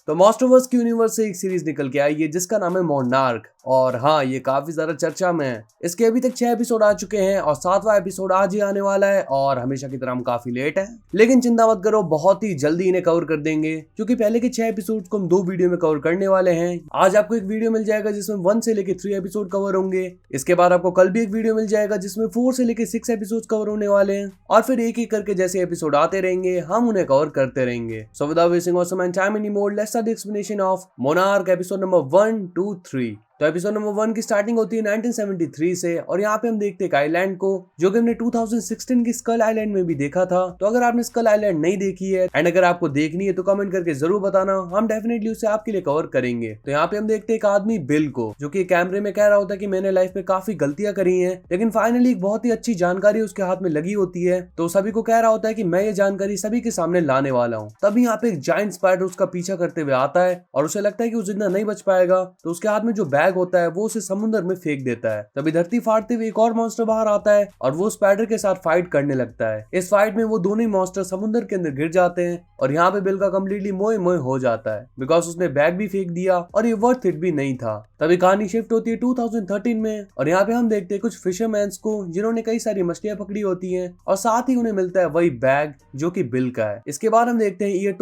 तो मॉन्स्टरवर्स की यूनिवर्स से एक सीरीज निकल के आई है जिसका नाम है मोनार्क। और हाँ, ये काफी ज्यादा चर्चा में है। इसके अभी तक 6 एपिसोड आ चुके हैं और 7वां एपिसोड आज ही आने वाला है और हमेशा की तरह हम काफी लेट है, लेकिन चिंता मत करो, बहुत ही जल्दी इन्हें कवर कर देंगे क्योंकि पहले के 6 एपिसोड को हम 2 वीडियो में कवर करने वाले हैं। आज आपको एक वीडियो मिल जाएगा जिसमें 1 से लेके 3 एपिसोड कवर होंगे। इसके बाद आपको कल भी एक वीडियो मिल जाएगा जिसमें 4 से लेके 6 एपिसोड कवर होने वाले हैं और फिर एक एक करके जैसे एपिसोड आते रहेंगे हम उन्हें कवर करते रहेंगे। So without wasting awesome time anymore, let's start the explanation of monarch episode number 1, 2, 3। तो एपिसोड नंबर 1 की स्टार्टिंग होती है 1973 से और यहाँ पे हम देखते हैं एक आइलैंड को जो कि हमने 2016 की स्कल आइलैंड में भी देखा था। तो अगर आपने स्कल आइलैंड नहीं देखी है एंड अगर आपको देखनी है तो कमेंट करके जरूर बताना, हम डेफिनेटली उसे आपके लिए कवर करेंगे। तो यहाँ पे हम देखते हैं एक आदमी बिल को जो कि कैमरे में कह रहा होता है कि मैंने लाइफ में काफी गलतियां करी हैं, लेकिन फाइनली एक बहुत ही अच्छी जानकारी उसके हाथ में लगी होती है। तो सभी को कह रहा होता है कि मैं ये जानकारी सभी के सामने लाने वाला हूँ। तभी यहाँ पे एक जायंट स्पाइडर उसका पीछा करते हुए आता है और उसे लगता है कि वो जिंदा नहीं बच पाएगा, तो उसके हाथ में जो बैग होता है वो उसे समुद्र में फेंक देता है। तभी धरती फाड़ते हुए एक और मॉन्स्टर बाहर आता है और वो स्पाइडर के साथ फाइट करने लगता है। इस फाइट में वो दोनों ही मॉन्स्टर समुद्र के अंदर गिर जाते हैं और यहाँ पे बिल का कम्प्लीटली मोए मोए हो जाता है बिकॉज उसने बैग भी फेंक दिया और ये वर्थ इट भी नहीं था। तभी कहानी शिफ्ट होती है 2013 में और यहाँ पे हम देखते हैं कुछ फिशरमैन्स को जिन्होंने कई सारी मछलियां पकड़ी होती हैं और साथ ही उन्हें मिलता है वही बैग जो कि बिल का है। इसके बाद हम देखते हैं ईयर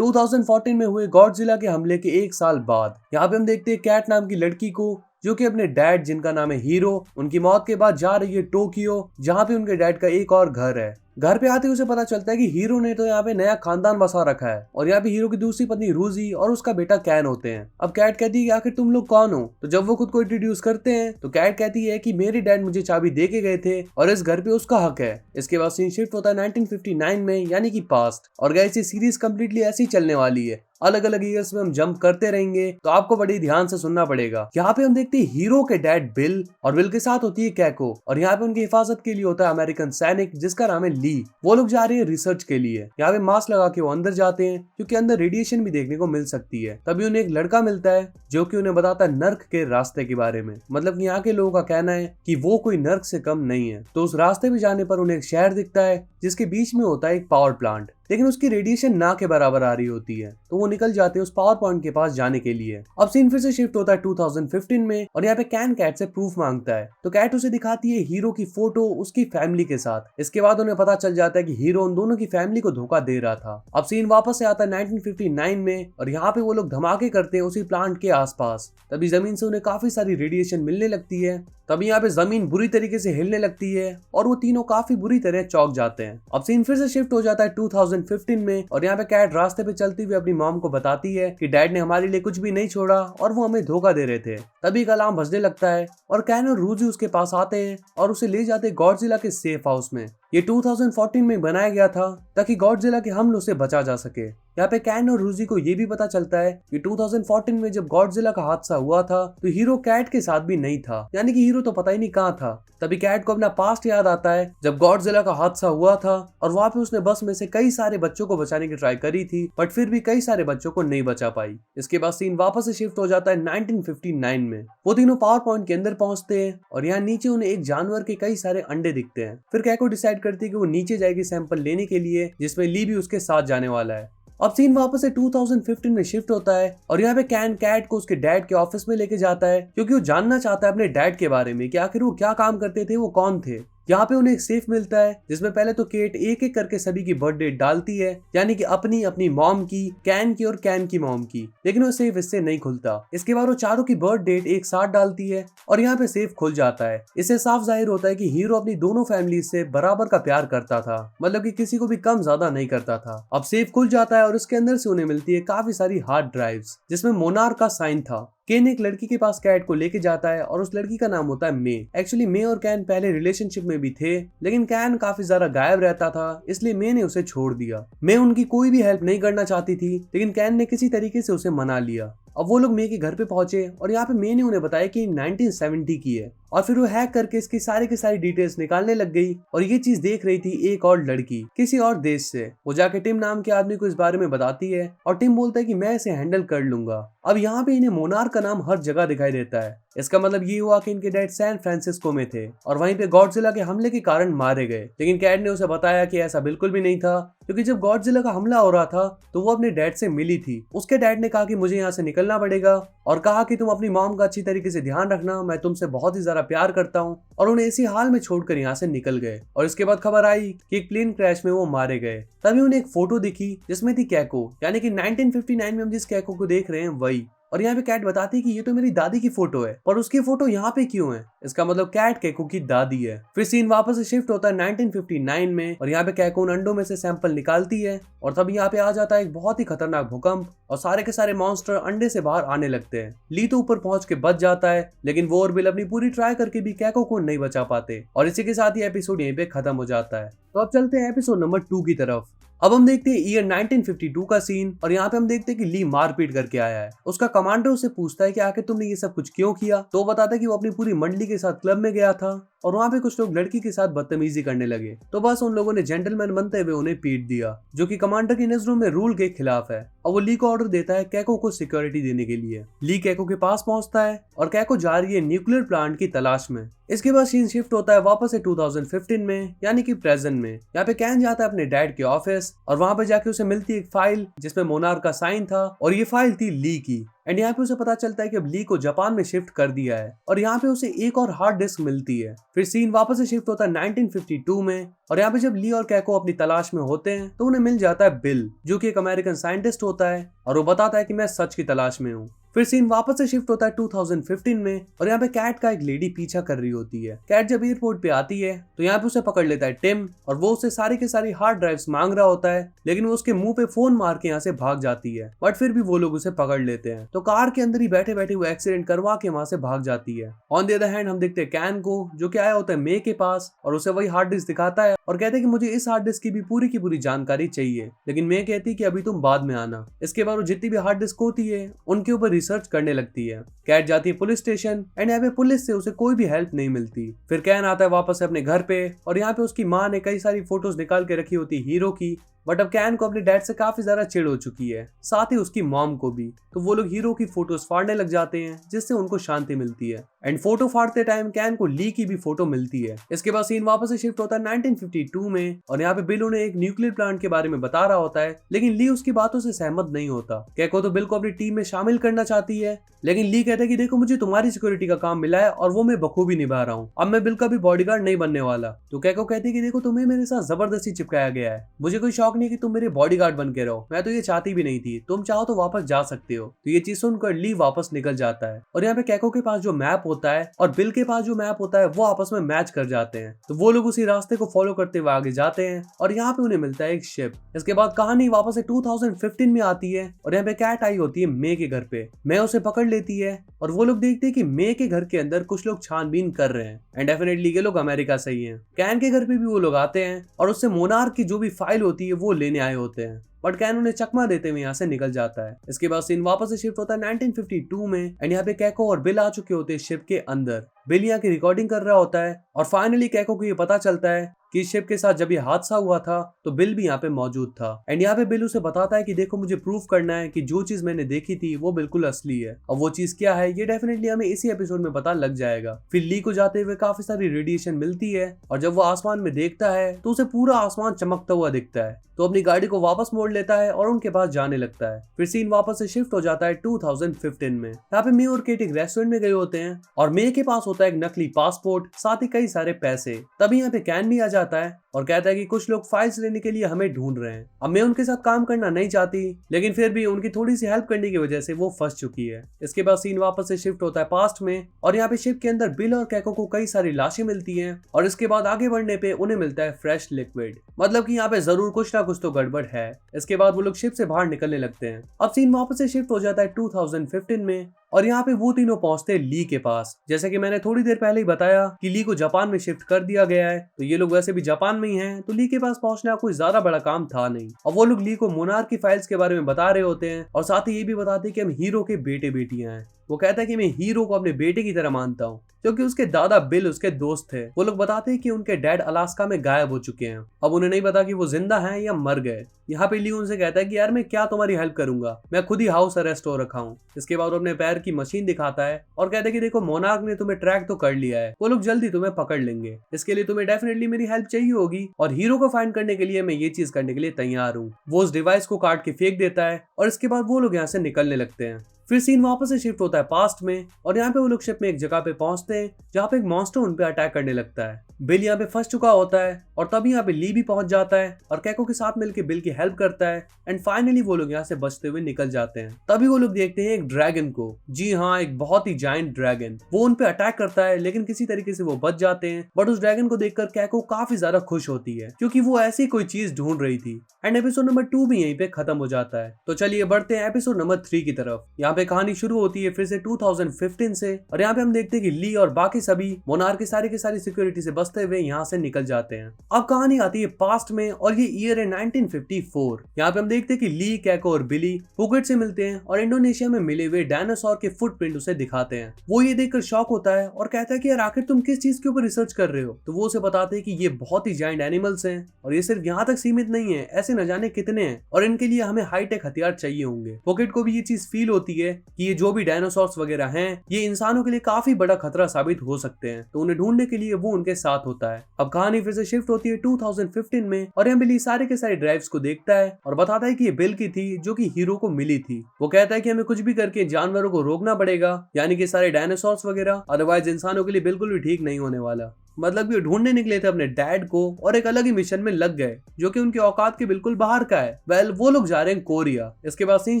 2014 में हुए गॉडजिला के हमले के 1 साल बाद यहाँ पे हम देखते हैं कैट नाम की लड़की को जो कि अपने डैड जिनका नाम है हीरो, उनकी मौत के बाद जा रही है टोक्यो जहाँ पे उनके डैड का एक और घर है। घर पे आते ही उसे पता चलता है कि हीरो ने तो यहाँ पे नया खानदान बसा रखा है और यहाँ पे हीरो की दूसरी पत्नी रूजी और उसका बेटा कैन होते हैं। अब कैट कहती है कि आखिर तुम लोग कौन हो? तो जब वो खुद को इंट्रोड्यूस करते हैं तो कैट कहती है कि मेरे डैड मुझे चाबी दे के गए थे और इस घर पे उसका हक है। इसके बाद सीन शिफ्ट होता है 1959 में, यानी कि पास्ट। और गाइस, ये सीरीज कम्प्लीटली ऐसी ही चलने वाली है, अलग अलग ईयर्स में हम जंप करते रहेंगे, तो आपको बड़ी ध्यान से सुनना पड़ेगा। यहाँ पे हम देखते हैं हीरो के डैड बिल और बिल के साथ होती है कैको और यहाँ पे उनकी हिफाजत के लिए होता है अमेरिकन सैनिक जिसका नाम है ली। वो लोग जा रहे हैं रिसर्च के लिए। यहाँ पे मास्क लगा के वो अंदर जाते हैं क्योंकि अंदर रेडिएशन भी देखने को मिल सकती है। तभी उन्हें एक लड़का मिलता है जो कि उन्हें बताता है नर्क के रास्ते के बारे में, मतलब कि यहाँ के लोगों का कहना है कि वो कोई नर्क से कम नहीं है। तो उस रास्ते पे जाने पर उन्हें एक शहर दिखता है जिसके बीच में होता है एक पावर प्लांट, लेकिन उसकी रेडिएशन ना के बराबर आ रही होती है। तो वो निकल जाते हैं उस पावर पॉइंट के पास जाने के लिए। अब सीन फिर से शिफ्ट होता है 2015 में और यहाँ पे कैन कैट से प्रूफ मांगता है। तो कैट उसे दिखाती है हीरो की फोटो उसकी फैमिली के साथ। इसके बाद उन्हें पता चल जाता है कि हीरो उन दोनों की फैमिली को धोखा दे रहा था। अब सीन वापस से आता है 1959 में और यहाँ पे वो लोग धमाके करते हैं उसी प्लांट के आसपास। तभी जमीन से उन्हें काफी सारी रेडिएशन मिलने लगती है। तभी यहाँ पे जमीन बुरी तरीके से हिलने लगती है और वो तीनों काफी बुरी तरह चौंक जाते हैं। अब सीन फिर से शिफ्ट हो जाता है 2015 में और यहाँ पे कैट रास्ते पे चलती हुई अपनी मॉम को बताती है कि डैड ने हमारे लिए कुछ भी नहीं छोड़ा और वो हमें धोखा दे रहे थे। तभी एक अलार्म बजने लगता है और कैन और रूजी उसके पास आते हैं और उसे ले जाते हैं गॉडजिला के सेफ हाउस में। ये 2014 में बनाया गया था ताकि गॉडजिला के हमलों से बचा जा सके। यहाँ पे कैन और रूजी को ये भी पता चलता है कि 2014 में जब गॉडजिला का हादसा हुआ था तो हीरो कैट के साथ भी नहीं था, यानी कि हीरो तो पता ही नहीं कहाँ था। तभी कैट को अपना पास्ट याद आता है जब गॉडजिला का हादसा हुआ था और वहाँ पे उसने बस में से कई सारे बच्चों को बचाने की ट्राई करी थी, बट फिर भी कई सारे बच्चों को नहीं बचा पाई। इसके बाद सीन वापस से शिफ्ट हो जाता है 1959 में। वो तीनों पावर पॉइंट के अंदर पहुंचते हैं और यहाँ नीचे उन्हें एक जानवर के कई सारे अंडे दिखते हैं। फिर कैको डिसाइड करती है कि वो नीचे जाएगी सैंपल लेने के लिए, जिसमें ली भी उसके साथ जाने वाला है। अब सीन वापस से 2015 में शिफ्ट होता है और यहाँ पे कैन कैट को उसके डैड के ऑफिस में लेके जाता है क्योंकि वो जानना चाहता है अपने डैड के बारे में कि आखिर वो क्या काम करते थे, वो कौन थे। यहाँ पे उन्हें एक सेफ मिलता है जिसमें पहले तो केट एक एक करके सभी की बर्थ डेट डालती है, यानी कि अपनी अपनी मॉम की, कैन की और कैन की मॉम की, लेकिन वो सेफ इससे नहीं खुलता। इसके बाद वो चारों की बर्थ डेट एक साथ डालती है और यहाँ पे सेफ खुल जाता है। इससे साफ जाहिर होता है कि हीरो अपनी दोनों फैमिली से बराबर का प्यार करता था, मतलब कि किसी को भी कम ज्यादा नहीं करता था। अब सेफ खुल जाता है और उसके अंदर से उन्हें मिलती है काफी सारी हार्ड ड्राइव्स जिसमें मोनार्क का साइन था। केन एक लड़की के पास कैट को लेके जाता है और उस लड़की का नाम होता है मे। एक्चुअली मे और कैन पहले रिलेशनशिप में भी थे, लेकिन कैन काफी ज्यादा गायब रहता था, इसलिए मे ने उसे छोड़ दिया। मे उनकी कोई भी हेल्प नहीं करना चाहती थी, लेकिन कैन ने किसी तरीके से उसे मना लिया। अब वो लोग मे के घर पे पहुंचे और यहाँ पे मे ने उन्हें बताया कि 1970 की है और फिर वो हैक करके इसकी सारी की सारी डिटेल्स निकालने लग गई। और ये चीज देख रही थी एक और लड़की किसी और देश से। वो जाके टिम नाम के आदमी को इस बारे में बताती है और टिम बोलता है कि मैं इसे हैंडल कर लूंगा। अब यहाँ पे इन्हें मोनार्क का नाम हर जगह दिखाई देता है इसका मतलब ये हुआ कि इनके डैड सैन फ्रांसिस्को में थे और वहीं पे गॉडजिला के हमले के कारण मारे गए। लेकिन कैट ने उसे बताया कि ऐसा बिल्कुल भी नहीं था, क्योंकि जब गॉडजिला का हमला हो रहा था तो वो अपने डैड से मिली थी। उसके डैड ने कहा कि मुझे यहाँ से निकलना पड़ेगा और कहा कि तुम अपनी मॉम का अच्छी तरीके से ध्यान रखना, मैं तुमसे बहुत ही ज्यादा प्यार करता हूँ, और उन्हें इसी हाल में छोड़कर यहाँ से निकल गए। और इसके बाद खबर आई कि एक प्लेन क्रैश में वो मारे गए। तभी उन्हें एक फोटो दिखी जिसमें थी कैको, यानी कि 1959 में हम जिस कैको को देख रहे हैं वही। और यहाँ पे कैट बताती है कि ये तो मेरी दादी की फोटो है, पर उसकी फोटो यहाँ पे क्यों है? इसका मतलब कैट कैको की दादी है। फिर सीन वापस से शिफ्ट होता है 1959 में और यहाँ पे कैको उन अंडों में से सैंपल निकालती है और तब यहाँ पे आ जाता है एक बहुत ही खतरनाक भूकंप और सारे के सारे मॉन्स्टर अंडे से बाहर आने लगते हैं। ली तो ऊपर पहुंच के बच जाता है, लेकिन वो और बिल अपनी पूरी ट्राई करके भी कैको को नहीं बचा पाते और इसी के साथ ही एपिसोड यहीं पे खत्म हो जाता है। तो अब चलते हैं एपिसोड नंबर 2 की तरफ। अब हम देखते हैं ईयर 1952 का सीन और यहाँ पे हम देखते हैं कि ली मारपीट करके आया है। उसका कमांडर उससे पूछता है कि आखिर तुमने ये सब कुछ क्यों किया, तो वो बताता है कि वो अपनी पूरी मंडली के साथ क्लब में गया था और वहाँ पे कुछ लोग लड़की के साथ बदतमीजी करने लगे, तो बस उन लोगों ने जेंटलमैन बनते हुए उन्हें पीट दिया, जो कि कमांडर की नजरों में रूल के खिलाफ है। और वो ली को ऑर्डर देता है कैको को सिक्योरिटी देने के लिए। ली कैको के पास पहुंचता है और कैको जा रही है न्यूक्लियर प्लांट की तलाश में। इसके बाद सीन शिफ्ट होता है वापस से 2015 में, यानी कि प्रेजेंट में। यहाँ पे कैन जाता है अपने डैड के ऑफिस और वहां पे जाके उसे मिलती है एक फाइल जिसमें मोनार्क का साइन था और ये फाइल थी ली की। एंड यहाँ पे उसे पता चलता है कि अब ली को जापान में शिफ्ट कर दिया है और यहाँ पे उसे एक और हार्ड डिस्क मिलती है। फिर सीन वापस से शिफ्ट होता है 1952 में और यहाँ पे जब ली और कैको अपनी तलाश में होते हैं तो उन्हें मिल जाता है बिल, जो कि एक अमेरिकन साइंटिस्ट होता है और वो बताता है कि मैं सच की तलाश में हूँ। फिर सीन वापस से शिफ्ट होता है 2015 में और यहाँ पे कैट का एक लेडी पीछा कर रही होती है। कैट जब एयरपोर्ट पे आती है तो यहाँ पे उसे पकड़ लेता है टिम और वो उससे सारी के सारी हार्ड ड्राइव्स मांग रहा होता है, लेकिन वो उसके मुंह पे फोन मार के यहाँ से भाग जाती है, बट फिर भी वो लोग उसे पकड़ लेते हैं। तो कार के अंदर ही बैठे बैठे वो एक्सीडेंट करवा के वहां से भाग जाती है। ऑन द अदर हैंड हम देखते हैं कैन को, जो कि आया होता है मे के पास और उसे वही हार्ड डिस्क दिखाता है और कहते हैं कि मुझे इस हार्ड डिस्क की भी पूरी जानकारी चाहिए, लेकिन मे कहती है कि अभी तुम बाद में आना। इसके बाद वो जितनी भी हार्ड डिस्क होती है उनके ऊपर रिसर्च करने लगती है। कैट जाती है पुलिस स्टेशन एंड यहाँ पे पुलिस से उसे कोई भी हेल्प नहीं मिलती। फिर कैन आता है वापस अपने घर पे और यहाँ पे उसकी माँ ने कई सारी फोटोज निकाल के रखी होती हीरो की, बट अब कैन को अपने डैड से काफी ज्यादा चिढ़ हो चुकी है, साथ ही उसकी मॉम को भी। तो वो लोग हीरो की फोटोज फाड़ने लग जाते हैं जिससे उनको शांति मिलती है। एंड फोटो फाड़ते टाइम कैन को ली की भी फोटो मिलती है। इसके बाद सीन वापस से शिफ्ट होता है 1952 में और यहाँ पे बिल उन्हें एक न्यूक्लियर प्लांट के बारे में बता रहा होता है, लेकिन ली उसकी बातों से सहमत नहीं होता। कैको तो बिल को अपनी टीम में शामिल करना चाहती है, लेकिन ली कहता है कि देखो मुझे तुम्हारी सिक्योरिटी का काम मिला है और वो मैं बखूबी निभा रहा हूँ, अब मैं बिल का भी बॉडीगार्ड नहीं बनने वाला। तो कैको कहती है कि देखो तुम्हें मेरे साथ जबरदस्ती चिपकाया गया है, मुझे कोई शौक नहीं कि तुम मेरे बॉडीगार्ड बन के रहो, मैं तो ये चाहती भी नहीं थी, तुम चाहो तो वापस जा सकते हो। तो ये चीज सुनकर ली वापस निकल जाता है और यहाँ पे कैको के पास जो मैप होता है और बिल के पास जो मैप होता है वो आपस में मैच कर जाते हैं। तो वो लोग उसी रास्ते को फॉलो करते हुए आगे जाते हैं और यहाँ पे उन्हें मिलता है एक शिप। इसके बाद कहानी वापस से 2015 में आती है और यहाँ पे कैट आई होती है मे के घर पे। मे उसे पकड़ लेती है और वो लोग देखते हैं कि मे के घर के अंदर कुछ लोग छानबीन कर रहे हैं एंड डेफिनेटली ये लोग अमेरिका से ही हैं। कैन के घर पे भी वो लोग आते हैं और उससे मोनार्क की जो भी फाइल होती है वो लेने आए होते हैं, बट कैन उन्हें चकमा देते हुए यहाँ से निकल जाता है। इसके बाद सीन वापस से शिफ्ट होता है 1952 में एंड यहाँ पे कैको और बिल आ चुके होते हैं शिप के अंदर। बिल यहाँ की रिकॉर्डिंग कर रहा होता है और फाइनली कैको को ये पता चलता है कि शिप के साथ जब ये हादसा हुआ था तो बिल भी यहाँ पे मौजूद था। एंड यहाँ पे बिल उसे बताता है कि देखो मुझे प्रूफ करना है कि जो चीज मैंने देखी थी वो बिल्कुल असली है, और वो चीज क्या है ये डेफिनेटली हमें इसी एपिसोड में पता लग जाएगा। फिर ली को जाते हुए काफी सारी रेडिएशन मिलती है और जब वो आसमान में देखता है तो उसे पूरा आसमान चमकता हुआ दिखता है, तो अपनी गाड़ी को वापस मोड़ लेता है और उनके पास जाने लगता है। फिर सीन वापस से शिफ्ट हो जाता है 2015 में। यहाँ पे मे और केट एक रेस्टोरेंट में गए होते हैं और मे के पास होता है एक नकली पासपोर्ट, साथ ही कई सारे पैसे। तभी यहाँ पे कैन भी आ जाता है और कहता है कि कुछ लोग फाइल्स लेने के लिए हमें ढूंढ रहे हैं। अब मैं उनके साथ काम करना नहीं चाहती, लेकिन फिर भी उनकी थोड़ी सी हेल्प करने की वजह से वो फंस चुकी है। इसके बाद सीन वापस से शिफ्ट होता है पास्ट में और यहाँ पे शिप के अंदर बिल और कैको को कई सारी लाशें मिलती हैं और इसके बाद आगे बढ़ने पे उन्हें मिलता है फ्रेश लिक्विड, मतलब कि यहाँ पे जरूर कुछ ना कुछ तो गड़बड़ है। इसके बाद वो लोग शिप से बाहर निकलने लगते हैं। अब सीन वापस से शिफ्ट हो जाता है 2015 में और यहाँ पे वो तीनों पहुंचते हैं ली के पास। जैसे कि मैंने थोड़ी देर पहले ही बताया कि ली को जापान में शिफ्ट कर दिया गया है, तो ये लोग वैसे भी जापान में ही हैं, तो ली के पास पहुंचना कोई ज्यादा बड़ा काम था नहीं। और वो लोग ली को मोनार्क की फाइल्स के बारे में बता रहे होते हैं और साथ ही ये भी बताते हैं कि हम हीरो के बेटे बेटियां हैं। वो कहता है कि मैं हीरो को अपने बेटे की तरह मानता हूँ, क्योंकि उसके दादा बिल उसके दोस्त थे। वो लोग बताते हैं कि उनके डैड अलास्का में गायब हो चुके हैं। अब उन्हें नहीं पता कि वो जिंदा हैं या मर गए। यहाँ पे ली उनसे कहता है कि यार मैं क्या तुम्हारी हेल्प करूंगा, मैं खुद ही हाउस अरेस्ट हो रखा हूँ। इसके बाद वो अपने पैर की मशीन दिखाता है और कहता है कि देखो मोनार्क ने तुम्हें ट्रैक तो कर लिया है, वो लोग जल्दी तुम्हें पकड़ लेंगे। इसके लिए तुम्हें डेफिनेटली मेरी हेल्प चाहिए होगी और हीरो को फाइंड करने के लिए मैं ये चीज करने के लिए तैयार हूँ। वो उस डिवाइस को काट के फेंक देता है और इसके बाद वो लोग यहाँ से निकलने लगते हैं। फिर सीन वापस से शिफ्ट होता है पास्ट में और यहाँ पे वो लोग शिप में एक जगह पे पहुंचते हैं जहाँ पे एक मॉन्स्टर उन पे अटैक करने लगता है। बिल यहाँ पे फंस चुका होता है और तभी यहाँ पे ली भी पहुंच जाता है और कैको के साथ मिलकर बिल की हेल्प करता है एंड फाइनली वो लोग यहाँ से बचते हुए निकल जाते हैं। तभी वो लोग देखते हैं एक ड्रैगन को। जी हाँ, एक बहुत ही जायंट ड्रैगन। वो उन पे अटैक करता है लेकिन किसी तरीके से वो बच जाते हैं। बट उस ड्रैगन को देखकर कैको काफी ज्यादा खुश होती है क्योंकि वो ऐसी कोई चीज ढूंढ रही थी। एंड एपिसोड नंबर 2 भी यहीं पे खत्म हो जाता है। तो चलिए बढ़ते हैं एपिसोड नंबर 3 की तरफ। यहाँ पे कहानी शुरू होती है फिर से 2015 से और यहाँ पे हम देखते हैं कि ली और बाकी सभी मोनार्क के सारी सिक्योरिटी से बचते हुए यहाँ से निकल जाते हैं। अब कहानी आती है पास्ट में और ये ईयर है 1954। यहाँ पे हम देखते हैं कि ली, कैको और बिली फुकेट से मिलते हैं और इंडोनेशिया में मिले हुए डायनासोर के फुटप्रिंट उसे दिखाते हैं। वो ये देखकर शॉक होता है और कहता है कि यार आखिर तुम किस चीज के ऊपर रिसर्च कर रहे हो। तो वो उसे बताते हैं कि ये बहुत ही जायंट एनिमल्स हैं और ये सिर्फ यहाँ तक सीमित नहीं है, ऐसे न जाने कितने हैं और इनके लिए हमें हाईटेक हथियार चाहिए होंगे। पॉकेट को भी ये चीज फील होती है कि ये जो भी डायनासोर्स वगैरह हैं ये इंसानों के लिए काफी बड़ा खतरा साबित हो सकते हैं, तो उन्हें ढूंढने के लिए वो उनके साथ होता है। अब कहानी फिर से शिफ्ट होती है 2015 में और यहाँ बिली सारे के सारे ड्राइव्स को देखता है और बताता है कि ये बिल की थी जो कि हीरो को मिली थी। वो कहता है कि हमें कुछ भी करके जानवरों को रोकना पड़ेगा, यानी कि सारे डायनासोर्स वगैरह, अदरवाइज इंसानों के लिए बिल्कुल भी ठीक नहीं होने वाला। मतलब ये ढूंढने निकले थे अपने डैड को और एक अलग ही मिशन में लग गए जो कि उनके औकात के बिल्कुल बाहर का है। वेल वो लोग जा रहे हैं कोरिया। इसके बाद सीन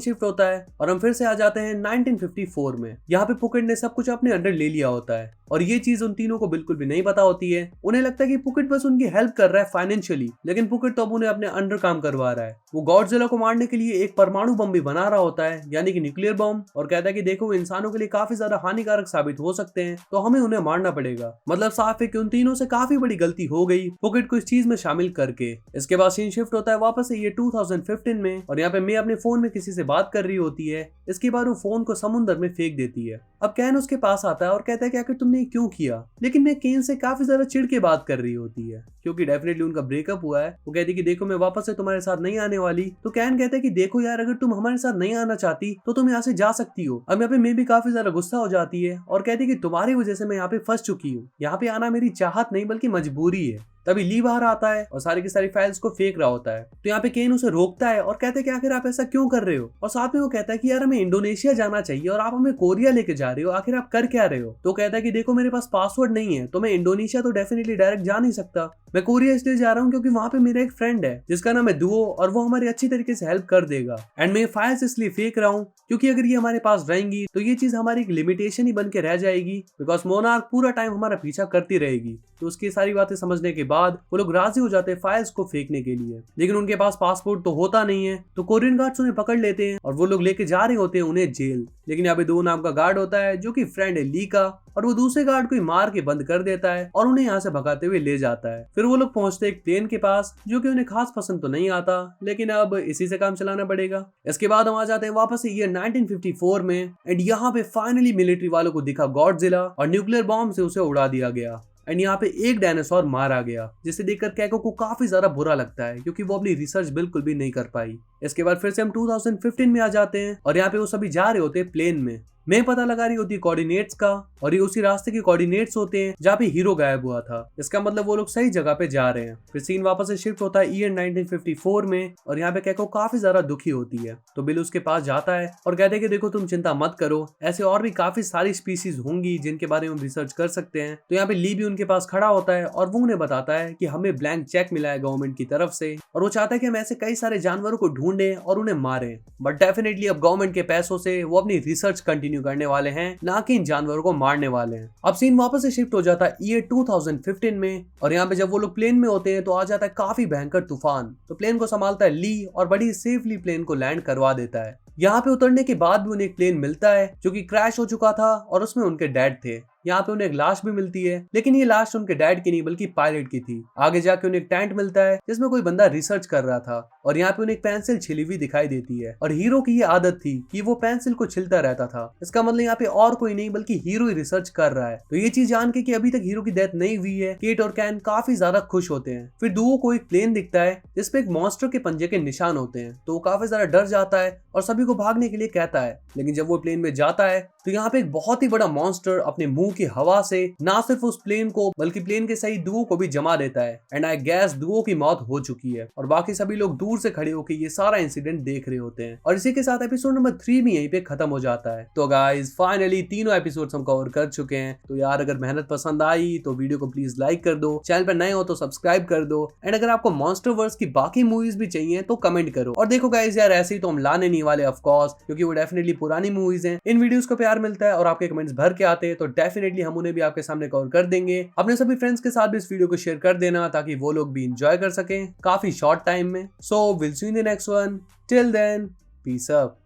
शिफ्ट होता है और हम फिर से आ जाते हैं 1954 में। यहाँ पे पुकेट ने सब कुछ अपने अंडर ले लिया होता है और ये चीज उन तीनों को बिल्कुल भी नहीं पता होती है। उन्हें लगता है कि पुकेट बस उनकी हेल्प कर रहा है फाइनेंशियली, लेकिन पुकेट तो अब उन्हें अपने अंडर काम करवा रहा है। वो गॉडजिला को मारने के लिए एक परमाणु बम भी बना रहा होता है, यानी कि न्यूक्लियर बम, और कहता है कि देखो इंसानों के लिए काफी ज्यादा हानिकारक साबित हो सकते हैं, तो हमें उन्हें मारना पड़ेगा। मतलब साफ है कि उन तीनों से काफी बड़ी गलती हो गई पुकेट को इस चीज में शामिल करके। इसके बाद सीन शिफ्ट होता है वापस से ये 2015 में और यहाँ पे मैं अपने फोन में किसी से बात कर रही होती है। इसके बाद वो फोन को समुद्र में फेंक देती है। अब कैन उसके पास आता है और कहता है कि आखिर तुमने क्यों किया, लेकिन मैं केन से काफी ज्यादा चिढ़ के बात कर रही होती है क्योंकि डेफिनेटली उनका ब्रेकअप हुआ है। वो कहती है कि देखो मैं वापस से तुम्हारे साथ नहीं आने वाली। तो कैन कहता है कि देखो यार अगर तुम हमारे साथ नहीं आना चाहती तो तुम यहाँ से जा सकती हो। अब यहाँ पे मैं भी काफी ज्यादा गुस्सा हो जाती है और कहती है कि तुम्हारी वजह से मैं यहाँ पे फंस चुकी हूँ, यहाँ पे आना मेरी चाहत नहीं बल्कि मजबूरी है। तभी ली बाहर आता है और सारी की सारी फाइल्स को फेंक रहा होता है। तो यहाँ पे केन उसे रोकता है और कहते हैं कि आखिर आप ऐसा क्यों कर रहे हो, और साथ में वो कहता है कि यार हमें इंडोनेशिया जाना चाहिए और आप हमें कोरिया लेके जा रहे हो, आखिर आप कर क्या रहे हो। तो कहता है कि देखो मेरे पास पासवर्ड नहीं है तो मैं इंडोनेशिया तो डेफिनेटली डायरेक्ट जा नहीं सकता। मैं कोरिया इसलिए जा रहा हूँ क्योंकि वहां पे मेरा एक फ्रेंड है जिसका नाम है दुओ और वो हमारी अच्छी तरीके से हेल्प कर देगा। एंड मैं फाइल्स इसलिए फेंक रहा हूँ क्योंकि अगर ये हमारे पास रहेंगी तो ये चीज हमारी एक लिमिटेशन ही बन के रह जाएगी, बिकॉज मोनार्क पूरा टाइम हमारा पीछा करती रहेगी। तो उसकी सारी बातें समझने के बाद वो लोग राजी हो जाते हैं फाइल्स को फेंकने के लिए, लेकिन उनके पास पासपोर्ट तो होता नहीं है। तो कोरियन गार्ड्स उन्हें पकड़ लेते हैं और वो लोग लेके जा रहे होते हैं उन्हें जेल। लेकिन यहाँ पे दो नाम का गार्ड होता है जो कि फ्रेंड है ली का, और वो दूसरे गार्ड को मार के बंद कर देता है और उन्हें यहाँ से भगाते हुए ले जाता है। फिर वो लोग पहुंचते एक प्लेन के पास जो कि उन्हें खास पसंद तो नहीं आता, लेकिन अब इसी से काम चलाना पड़ेगा। इसके बाद हम आ जाते हैं वापस से ईयर 1954 में एंड यहाँ पे फाइनली मिलिट्री वालों को दिखा गॉडजिला और न्यूक्लियर बॉम्ब से उसे उड़ा दिया गया। एंड यहाँ पे एक डायनासोर मारा गया जिसे देखकर कैको को काफी ज्यादा बुरा लगता है क्योंकि वो अपनी रिसर्च बिल्कुल भी नहीं कर पाई। इसके बाद फिर से हम 2015 में आ जाते हैं और यहाँ पे वो सभी जा रहे होते हैं प्लेन में। मैं पता लगा रही होती कोऑर्डिनेट्स का और ये उसी रास्ते के कोऑर्डिनेट्स होते हैं जहाँ पे हीरो गायब हुआ था। इसका मतलब वो लोग सही जगह पे जा रहे हैं। फिर सीन वापस से शिफ्ट होता है ईयर 1954 में और यहाँ पे कैको काफी ज्यादा दुखी होती है। तो बिल उसके पास जाता है और कहते हैं कि देखो तुम चिंता मत करो, ऐसे और भी काफी सारी स्पीसीज होंगी जिनके बारे में रिसर्च कर सकते हैं। तो यहाँ पे ली भी उनके पास खड़ा होता है और वो उन्हें बताता है कि हमें ब्लैंक चेक मिला है गवर्नमेंट की तरफ से और वो चाहता है कि हम ऐसे कई सारे जानवरों को ढूंढें और उन्हें मारें। बट डेफिनेटली अब गवर्नमेंट के पैसों से वो अपनी रिसर्च कंटिन्यू करने वाले हैं, ना कि इन जानवरों को मारने वाले हैं। अब सीन वापस से शिफ्ट हो जाता है ईयर 2015 में और यहाँ पे जब वो लोग प्लेन में होते हैं तो आ जाता है काफी भयंकर तूफान। तो प्लेन को संभालता है ली और बड़ी सेफली प्लेन को लैंड करवा देता है। यहाँ पे उतरने के बाद भी उन्हें एक प्लेन मिलता है जो कि क्रैश हो चुका था और उसमें उनके डैड थे। यहाँ पे उन्हें एक लाश भी मिलती है, लेकिन ये लाश उनके डैड की नहीं बल्कि पायलट की थी। आगे जाके उन्हें एक टेंट मिलता है जिसमें कोई बंदा रिसर्च कर रहा था और यहाँ पे उन्हें एक पेंसिल छिली हुई दिखाई देती है और हीरो की ये आदत थी कि वो पेंसिल को छिलता रहता था। इसका मतलब यहाँ पे और कोई नहीं बल्कि हीरो ही रिसर्च कर रहा है। तो ये चीज जान के कि अभी तक हीरो की डेथ नहीं हुई है, केट और कैन काफी ज्यादा खुश होते हैं। फिर दुओ को एक प्लेन दिखता है जिसपे एक मॉन्स्टर के पंजे के निशान होते हैं, तो वो काफी ज्यादा डर जाता है और सभी को भागने के लिए कहता है। लेकिन जब वो प्लेन में जाता है तो यहाँ पे एक बहुत ही बड़ा मॉन्स्टर अपने मुंह की हवा से ना सिर्फ उस प्लेन को बल्कि प्लेन के सही दुओ को भी जमा देता है। एंड आई गैस दुओ की मौत हो चुकी है और बाकी सभी लोग दूर से खड़े होकर ये सारा इंसिडेंट देख रहे होते हैं। और इसी के साथ एपिसोड नंबर 3 भी यहीं पे खत्म हो जाता है। तो गाइस फाइनली तीनों एपिसोड्स हम कवर कर चुके हैं। तो यार अगर मेहनत पसंद आई तो वीडियो को प्लीज लाइक कर दो, चैनल पर नए हो तो सब्सक्राइब कर दो, एंड अगर आपको मॉन्स्टरवर्स की बाकी मूवीज भी चाहिए तो कमेंट करो। और देखो गाइस यार ऐसे ही तो हम लाने नहीं वाले ऑफ कोर्स, क्योंकि वो डेफिनेटली पुरानी मूवीज हैं। इन वीडियोस को प्यार मिलता है और आपके कमेंट्स भर के आते हैं तो डेफिनेटली हम उन्हें भी आपके सामने कवर कर देंगे। अपने सभी फ्रेंड्स के साथ भी इस वीडियो को शेयर कर देना ताकि वो लोग भी इंजॉय कर सकें काफी शॉर्ट टाइम में। So will see you in the next one, till then peace up.